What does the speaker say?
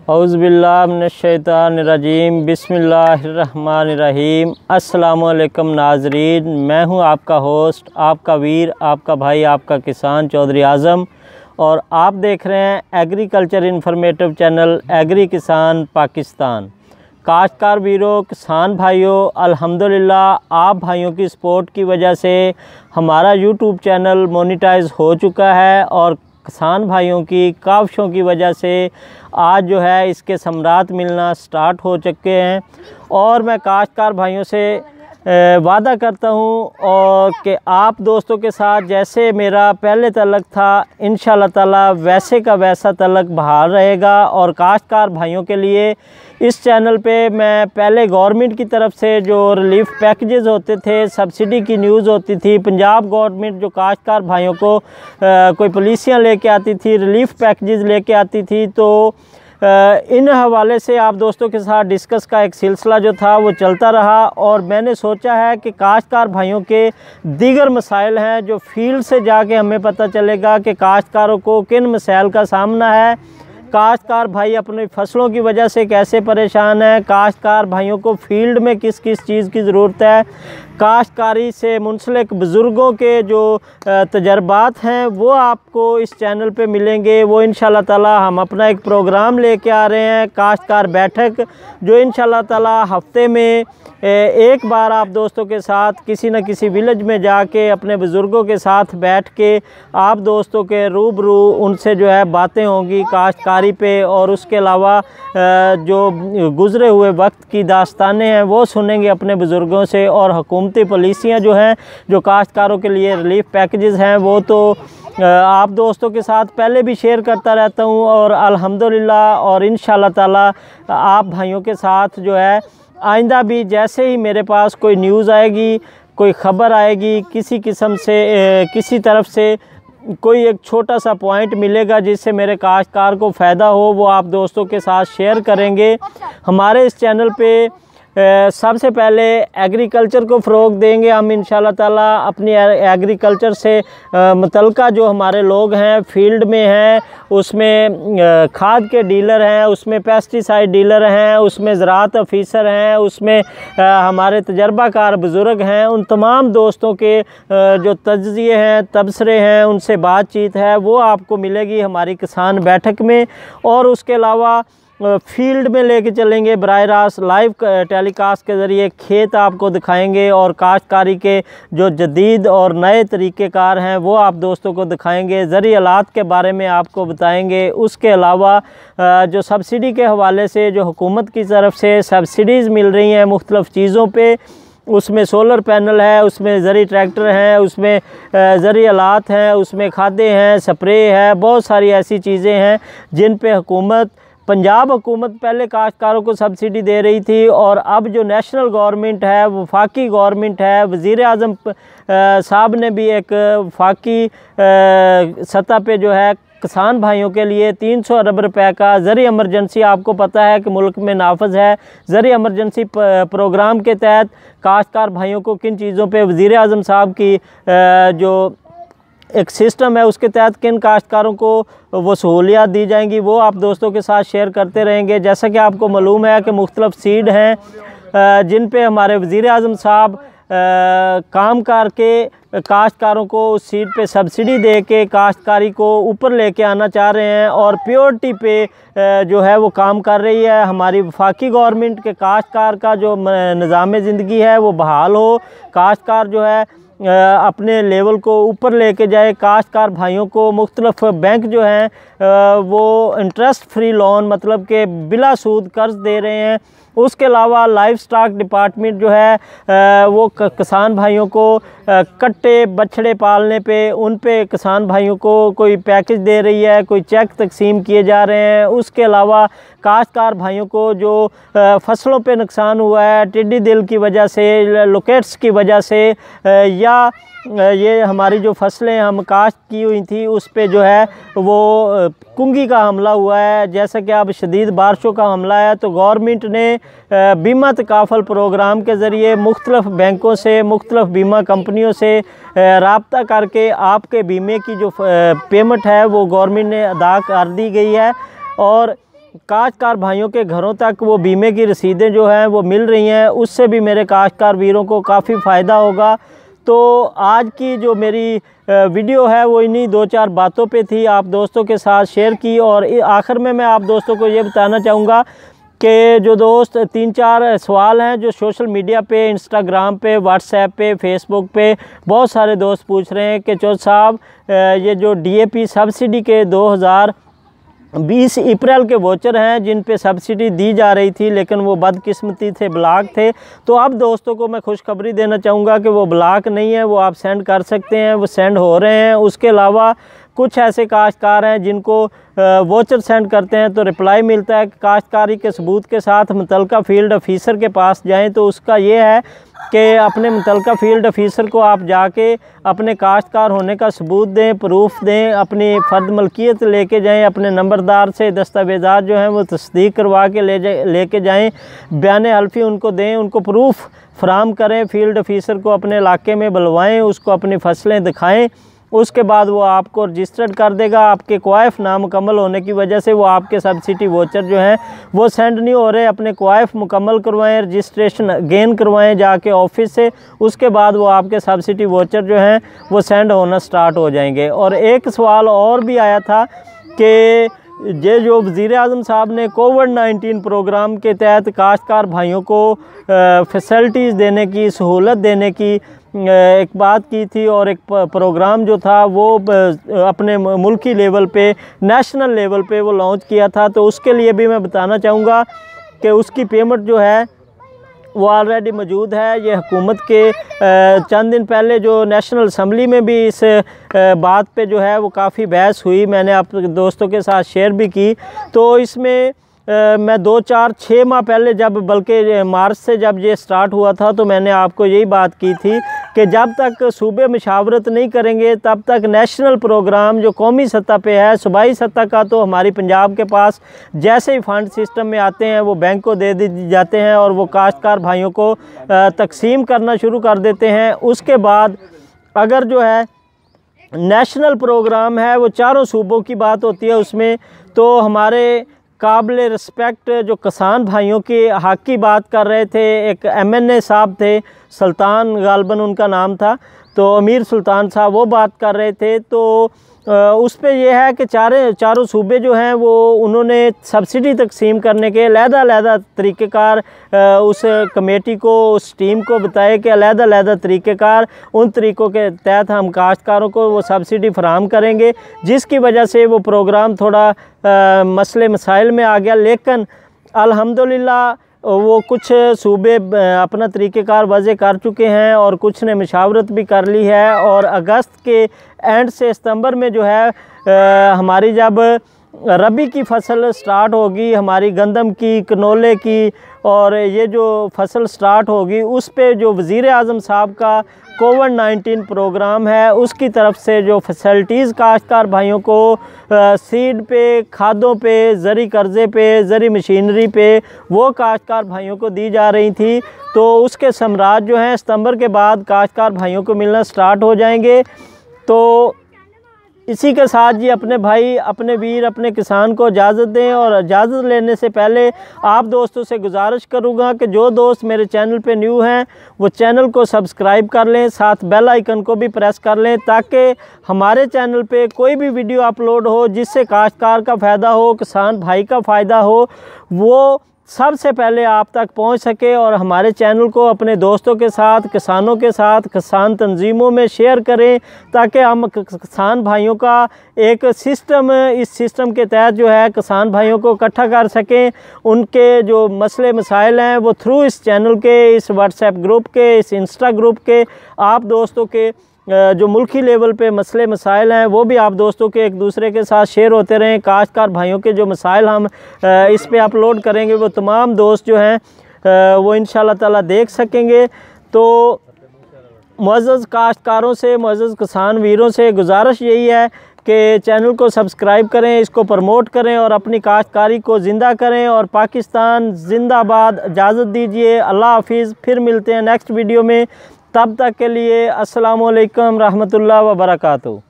औज़ुबिल्लाहि मिनश्शैतानिर्रजीम बिस्मिल्लाहिर्रहमानिर्रहीम। अस्सलामुअलैकुम नाज़रीन, मैं हूं आपका होस्ट, आपका वीर, आपका भाई, आपका किसान चौधरी आज़म, और आप देख रहे हैं एग्रीकल्चर इन्फॉर्मेटिव चैनल एग्री किसान पाकिस्तान। काश्तकार वीरों, किसान भाइयों, अल्हम्दुलिल्लाह आप भाइयों की सपोर्ट की वजह से हमारा यूट्यूब चैनल मोनेटाइज हो चुका है और किसान भाइयों की काविशों की वजह से आज जो है इसके समरात मिलना स्टार्ट हो चुके हैं। और मैं काश्तकार भाइयों से वादा करता हूं और कि आप दोस्तों के साथ जैसे मेरा पहले तलक था, इंशाअल्लाह ताला वैसे का वैसा तलक बहाल रहेगा। और काश्तकार भाइयों के लिए इस चैनल पे मैं पहले गवर्नमेंट की तरफ से जो रिलीफ पैकेजेस होते थे, सब्सिडी की न्यूज़ होती थी, पंजाब गवर्नमेंट जो काश्तकार भाइयों को कोई पॉलिसियाँ लेके आती थी, रिलीफ पैकेजेस लेके आती थी, तो इन हवाले से आप दोस्तों के साथ डिस्कस का एक सिलसिला जो था वो चलता रहा। और मैंने सोचा है कि काश्तकार भाइयों के दीगर मसाइल हैं जो फील्ड से जाके हमें पता चलेगा कि काश्तकारों को किन मसाइल का सामना है, काश्तकार भाई अपनी फसलों की वजह से कैसे परेशान है, काश्तकार भाइयों को फील्ड में किस किस चीज़ की ज़रूरत है, काश्तकारी से मुंसलिक बुज़ुर्गों के जो तजर्बात हैं वो आपको इस चैनल पे मिलेंगे। वो इंशाअल्लाह ताला हम अपना एक प्रोग्राम लेके आ रहे हैं, काश्तकार बैठक, जो इंशाअल्लाह ताला हफ्ते में एक बार आप दोस्तों के साथ किसी न किसी विलेज में जाके अपने बुज़ुर्गों के साथ बैठ के आप दोस्तों के रूबरू उनसे जो है बातें होंगी काश्तकारी पे। और उसके अलावा जो गुज़रे हुए वक्त की दास्तानें हैं वो सुनेंगे अपने बुज़ुर्गों से। और हुकूमती पॉलिसियाँ जो हैं, जो काश्तकारों के लिए रिलीफ पैकेजेस हैं, वो तो आप दोस्तों के साथ पहले भी शेयर करता रहता हूँ और अल्हम्दुलिल्लाह और इंशाअल्लाह ताला आप भाइयों के साथ जो है आइंदा भी जैसे ही मेरे पास कोई न्यूज़ आएगी, कोई ख़बर आएगी, किसी किस्म से किसी तरफ से कोई एक छोटा सा पॉइंट मिलेगा जिससे मेरे काश्तकार को फ़ायदा हो, वो आप दोस्तों के साथ शेयर करेंगे। हमारे इस चैनल पे सबसे पहले एग्रीकल्चर को फ़रोग़ देंगे हम इंशाअल्लाह ताला। अपनी एग्रीकल्चर से मुतल्लिक़ा जो हमारे लोग हैं फील्ड में हैं, उसमें खाद के डीलर हैं, उसमें पेस्टिसाइड डीलर हैं, उसमें ज़राअत ऑफिसर हैं, उसमें हमारे तजर्बाकार बुज़ुर्ग हैं, उन तमाम दोस्तों के जो तज्ज़िये हैं, तबसरे हैं, उनसे बातचीत है वो आपको मिलेगी हमारी किसान बैठक में। और उसके अलावा फील्ड में लेके चलेंगे, बराह रास्त लाइव टेलीकास्ट के ज़रिए खेत आपको दिखाएंगे और काश्तकारी के जो जदीद और नए तरीक़ेकार हैं वो आप दोस्तों को दिखाएंगे, ज़रिए आलात के बारे में आपको बताएंगे। उसके अलावा जो सब्सिडी के हवाले से जो हुकूमत की तरफ से सब्सिडीज़ मिल रही हैं मुख्तलिफ़ चीज़ों पे, उसमें सोलर पैनल है, उसमें ज़री ट्रैक्टर हैं, उसमें ज़री आलात हैं, उसमें खादें हैं, स्प्रे है, बहुत सारी ऐसी चीज़ें हैं जिन पे हुकूमत, पंजाब हुकूमत पहले काश्तकारों को सब्सिडी दे रही थी और अब जो नेशनल गवर्नमेंट है, वफाकी गवर्नमेंट है, वज़ीर आज़म साहब ने भी एक वफाकी सतह पे जो है किसान भाइयों के लिए 300 अरब रुपए का ज़री एमरजेंसी, आपको पता है कि मुल्क में नाफज है ज़री एमरजेंसी प्रोग्राम के तहत काश्तकार भाइयों को किन चीज़ों पे वज़ीर आज़म साहब की जो एक सिस्टम है उसके तहत किन काश्तकारों को वो सहूलियात दी जाएंगी वो आप दोस्तों के साथ शेयर करते रहेंगे। जैसा कि आपको मालूम है कि मुख्तलिफ़ सीड हैं जिन पे हमारे वज़ीर आज़म साहब काम करके काश्तकारों को उस सीड पे सब्सिडी दे के काश्तकारी को ऊपर लेके आना चाह रहे हैं और प्योरिटी पे जो है वो काम कर रही है हमारी वफाकी गवर्नमेंट के। काश्तकार का जो निज़ाम ज़िंदगी है वो बहाल हो, काश्तकार जो है अपने लेवल को ऊपर लेके जाए, काश्तकार भाइयों को मुख्तलिफ़ बैंक जो हैं वो इंटरेस्ट फ्री लोन मतलब के बिला सूद कर्ज दे रहे हैं। उसके अलावा लाइफ स्टॉक डिपार्टमेंट जो है वो किसान भाइयों को कट्टे बछड़े पालने पे उन पे किसान भाइयों को कोई पैकेज दे रही है, कोई चेक तकसीम किए जा रहे हैं। उसके अलावा काश्तकार भाइयों को जो फसलों पे नुकसान हुआ है टिड्डी दिल की वजह से, लोकेट्स की वजह से, या ये हमारी जो फसलें हम काश्त की हुई थी उस पे जो है वो कुंगी का हमला हुआ है, जैसा कि अब शदीद बारिशों का हमला है, तो गवर्नमेंट ने बीमा तकाफल प्रोग्राम के ज़रिए मुख्तलिफ़ बैंकों से, मुख्तलिफ़ बीमा कंपनियों से राब्ता करके आपके बीमे की जो पेमेंट है वो गवर्नमेंट ने अदा कर दी गई है। और काश्तकार भाइयों के घरों तक वो बीमे की रसीदें जो हैं वो मिल रही हैं, उससे भी मेरे काश्तकार वीरों को काफ़ी फ़ायदा होगा। तो आज की जो मेरी वीडियो है वो इन्हीं 2-4 बातों पे थी, आप दोस्तों के साथ शेयर की। और आखिर में मैं आप दोस्तों को ये बताना चाहूँगा कि जो दोस्त 3-4 सवाल हैं जो सोशल मीडिया पे, इंस्टाग्राम पे, व्हाट्सएप पे, फेसबुक पे बहुत सारे दोस्त पूछ रहे हैं कि चौधरी साहब ये जो DAP सब्सिडी के 2020 अप्रैल के वोचर हैं जिन पे सब्सिडी दी जा रही थी लेकिन वो बदकिस्मती थे, ब्लॉक थे। तो अब दोस्तों को मैं खुशखबरी देना चाहूँगा कि वो ब्लॉक नहीं है, वो आप सेंड कर सकते हैं, वो सेंड हो रहे हैं। उसके अलावा कुछ ऐसे काश्तकार हैं जिनको वोचर सेंड करते हैं तो रिप्लाई मिलता है कि काश्तकारी के सबूत के साथ मुतलका फ़ील्ड ऑफिसर के पास जाएं। तो उसका ये है कि अपने मुतलका फ़ील्ड ऑफिसर को आप जाके अपने काश्तकार होने का सबूत दें, प्रूफ दें, अपनी फ़र्द मलकियत लेके जाएं, अपने नंबरदार से दस्तावेज़ात जो हैं वो तस्दीक करवा के लेके जाएं, बयान हल्फी उनको दें, उनको प्रूफ फराम करें, फ़ील्ड ऑफिसर को अपने इलाके में बुलवाएं, उसको अपनी फसलें दिखाएं। उसके बाद वो आपको रजिस्टर्ड कर देगा। आपके क्वाइफ नामुकम्मल होने की वजह से वो आपके सब्सिडी वोचर जो हैं वो सेंड नहीं हो रहे। अपने क्वाइफ मुकम्मल करवाएं, रजिस्ट्रेशन अगेन करवाएं जाके ऑफिस से, उसके बाद वो आपके सब्सिडी वोचर जो हैं वो सेंड होना स्टार्ट हो जाएंगे। और एक सवाल और भी आया था कि ये जो वज़ीर-ए-आज़म साहब ने कोविड-19 प्रोग्राम के तहत काश्तकार भाइयों को फैसिलिटीज़ देने की, सहूलत देने की एक बात की थी और एक प्रोग्राम जो था वो अपने मुल्की लेवल पे, नेशनल लेवल पे वो लॉन्च किया था। तो उसके लिए भी मैं बताना चाहूँगा कि उसकी पेमेंट जो है वो ऑलरेडी मौजूद है। ये हुकूमत के चंद दिन पहले जो नेशनल असम्बली में भी इस बात पे जो है वो काफ़ी बहस हुई, मैंने आप दोस्तों के साथ शेयर भी की। तो इसमें मैं 2-4-6 माह पहले जब, बल्कि मार्च से जब ये स्टार्ट हुआ था, तो मैंने आपको यही बात की थी कि जब तक सूबे मशावरत नहीं करेंगे तब तक नेशनल प्रोग्राम जो कौमी सतह पे है, सूबाई सतह का तो हमारी पंजाब के पास जैसे ही फंड सिस्टम में आते हैं वो बैंक को दे दी जाते हैं और वो काश्तकार भाइयों को तकसीम करना शुरू कर देते हैं। उसके बाद अगर जो है नेशनल प्रोग्राम है वो चारों सूबों की बात होती है उसमें, तो हमारे काबिल रिस्पेक्ट जो किसान भाइयों के हक़ की बात कर रहे थे, एक MNA साहब थे, सुल्तान गालबन उनका नाम था, तो अमीर सुल्तान साहब वो बात कर रहे थे। तो उस पे ये है कि चारों सूबे जो हैं वो उन्होंने सब्सिडी तकसीम करने के अलहदा तरीक़ेकार उस कमेटी को, उस टीम को बताए कि अलहदा तरीक़ेकार, उन तरीक़ों के तहत हम काश्तकारों को वो सब्सिडी फराहम करेंगे, जिसकी वजह से वो प्रोग्राम थोड़ा मसले मसाइल में आ गया। लेकिन अल्हम्दुलिल्लाह वो कुछ सूबे अपना तरीक़ेकार वज़े कर चुके हैं और कुछ ने मशावरत भी कर ली है। और अगस्त के एंड से सितंबर में जो है हमारी जब रबी की फसल स्टार्ट होगी, हमारी गंदम की, कनोले की, और ये जो फसल स्टार्ट होगी उस पे जो वज़ीर-ए-आज़म साहब का कोविड-19 प्रोग्राम है उसकी तरफ से जो फैसिलिटीज़ काश्तकार भाइयों को सीड पे, खादों पे, ज़री कर्ज़े पे, ज़री मशीनरी पे वो काश्तकार भाइयों को दी जा रही थी। तो उसके समराज जो हैं सितंबर के बाद काश्तकार भाइयों को मिलना स्टार्ट हो जाएंगे। तो इसी के साथ जी अपने भाई, अपने वीर, अपने किसान को इजाज़त दें। और इजाज़त लेने से पहले आप दोस्तों से गुजारिश करूँगा कि जो दोस्त मेरे चैनल पे न्यू हैं वो चैनल को सब्सक्राइब कर लें, साथ बेल आइकन को भी प्रेस कर लें, ताकि हमारे चैनल पे कोई भी वीडियो अपलोड हो जिससे काश्तकार का फ़ायदा हो, किसान भाई का फ़ायदा हो, वो सबसे पहले आप तक पहुंच सके। और हमारे चैनल को अपने दोस्तों के साथ, किसानों के साथ, किसान तंजीमों में शेयर करें, ताकि हम किसान भाइयों का एक सिस्टम, इस सिस्टम के तहत जो है किसान भाइयों को इकट्ठा कर सकें। उनके जो मसले मसाइल हैं वो थ्रू इस चैनल के, इस व्हाट्सएप ग्रुप के, इस इंस्टा ग्रुप के, आप दोस्तों के जो मुल्की लेवल पे मसले मसाइल हैं वो भी आप दोस्तों के एक दूसरे के साथ शेयर होते रहें। काश्तकार भाइयों के जो मसाइल हम इस पे अपलोड करेंगे वो तमाम दोस्त जो हैं वो इंशाल्लाह ताला देख सकेंगे। तो मुअज़्ज़ज़ काश्तकारों से, मुअज़्ज़ज़ किसान वीरों से गुजारिश यही है कि चैनल को सब्सक्राइब करें, इसको प्रमोट करें और अपनी काश्तकारी को ज़िंदा करें। और पाकिस्तान ज़िंदाबाद। इजाज़त दीजिए, अल्लाह हाफिज़। फिर मिलते हैं नेक्स्ट वीडियो में, तब तक के लिए अस्सलामु अलैकुम रहमतुल्लाह व बरकातहू।